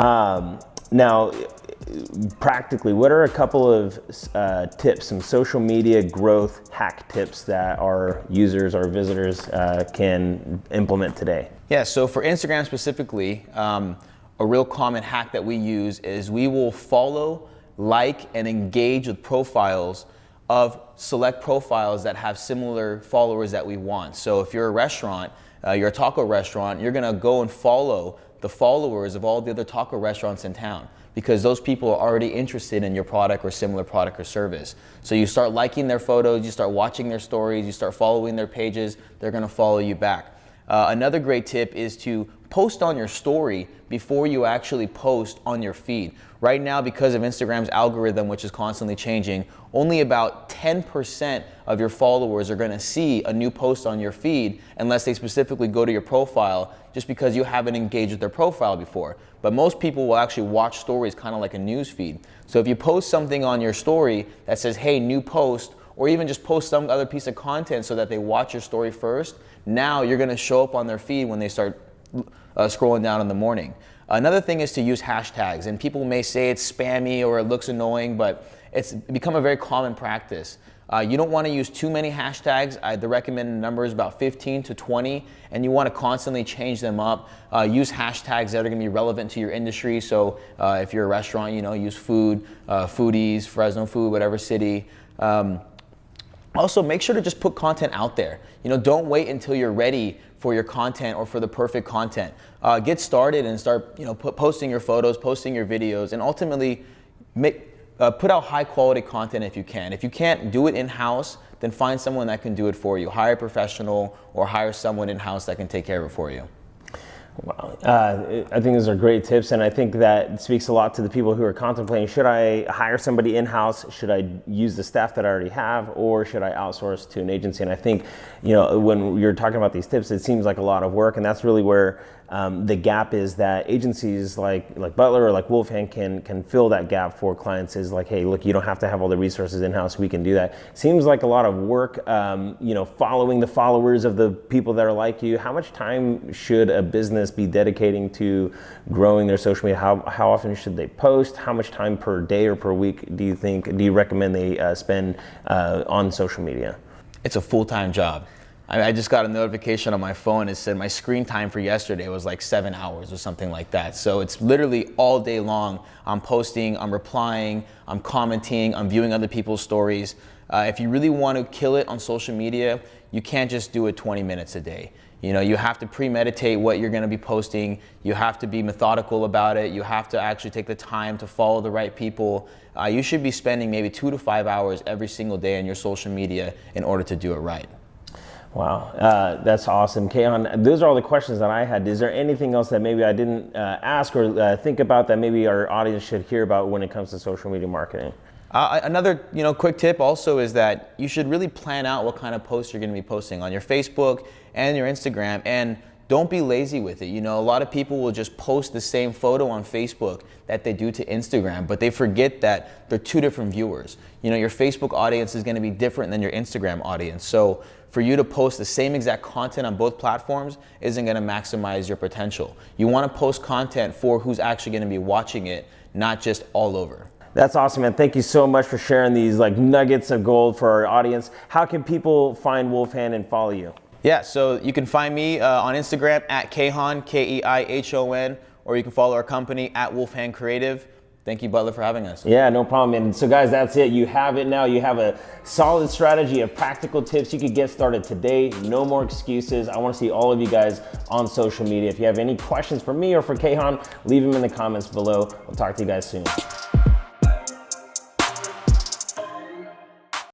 Now, practically, what are a couple of tips, some social media growth hack tips that our users, our visitors can implement today? Yeah, so for Instagram specifically, a real common hack that we use is we will follow, like, and engage with profiles of select profiles that have similar followers that we want. So if you're a restaurant, you're a taco restaurant, you're gonna go and follow the followers of all the other taco restaurants in town, because those people are already interested in your product or similar product or service. So you start liking their photos, you start watching their stories, you start following their pages, they're gonna follow you back. Another great tip is to post on your story before you actually post on your feed. Right now, because of Instagram's algorithm, which is constantly changing, only about 10% of your followers are gonna see a new post on your feed unless they specifically go to your profile, just because you haven't engaged with their profile before. But most people will actually watch stories kind of like a news feed. So if you post something on your story that says, hey, new post, or even just post some other piece of content so that they watch your story first, now you're gonna show up on their feed when they start scrolling down in the morning. Another thing is to use hashtags, and people may say it's spammy or it looks annoying, but it's become a very common practice. You don't want to use too many hashtags. The recommended number is about 15 to 20, and you want to constantly change them up. Use hashtags that are going to be relevant to your industry. So if you're a restaurant, use food, foodies, Fresno food, whatever city. Also, make sure to just put content out there. Don't wait until you're ready for your content or for the perfect content. Get started and start, posting your photos, posting your videos, and ultimately put out high quality content if you can. If you can't do it in-house, then find someone that can do it for you. Hire a professional or hire someone in-house that can take care of it for you. Wow. I think those are great tips, and I think that speaks a lot to the people who are contemplating, should I hire somebody in-house, should I use the staff that I already have, or should I outsource to an agency? And I think, when you're talking about these tips, it seems like a lot of work, and that's really where the gap is, that agencies like Butler or like Wolfhand can fill that gap for clients. Is like, hey, look, you don't have to have all the resources in-house, we can do that. Seems like a lot of work, following the followers of the people that are like you. How much time should a business be dedicating to growing their social media? How often should they post? How much time per day or per week do you recommend they spend on social media? It's a full-time job. I just got a notification on my phone. It said my screen time for yesterday was like 7 hours or something like that. So it's literally all day long. I'm posting, I'm replying, I'm commenting, I'm viewing other people's stories. If you really want to kill it on social media, you can't just do it 20 minutes a day. You have to premeditate what you're going to be posting. You have to be methodical about it. You have to actually take the time to follow the right people. You should be spending maybe 2 to 5 hours every single day on your social media in order to do it right. Wow, that's awesome. Kehan, those are all the questions that I had. Is there anything else that maybe I didn't ask or think about that maybe our audience should hear about when it comes to social media marketing? Another quick tip also is that you should really plan out what kind of posts you're going to be posting on your Facebook and your Instagram, and don't be lazy with it. A lot of people will just post the same photo on Facebook that they do to Instagram, but they forget that they're two different viewers. Your Facebook audience is going to be different than your Instagram audience. So for you to post the same exact content on both platforms isn't going to maximize your potential. You want to post content for who's actually going to be watching it, not just all over. That's awesome, man. Thank you so much for sharing these nuggets of gold for our audience. How can people find Wolfhand and follow you? Yeah, so you can find me on Instagram at Keihon, Keihon, or you can follow our company at Wolfhand Creative. Thank you, Butler, for having us. Yeah, no problem. And so guys, that's it. You have it now. You have a solid strategy of practical tips. You could get started today. No more excuses. I want to see all of you guys on social media. If you have any questions for me or for Keihon, leave them in the comments below. We'll talk to you guys soon.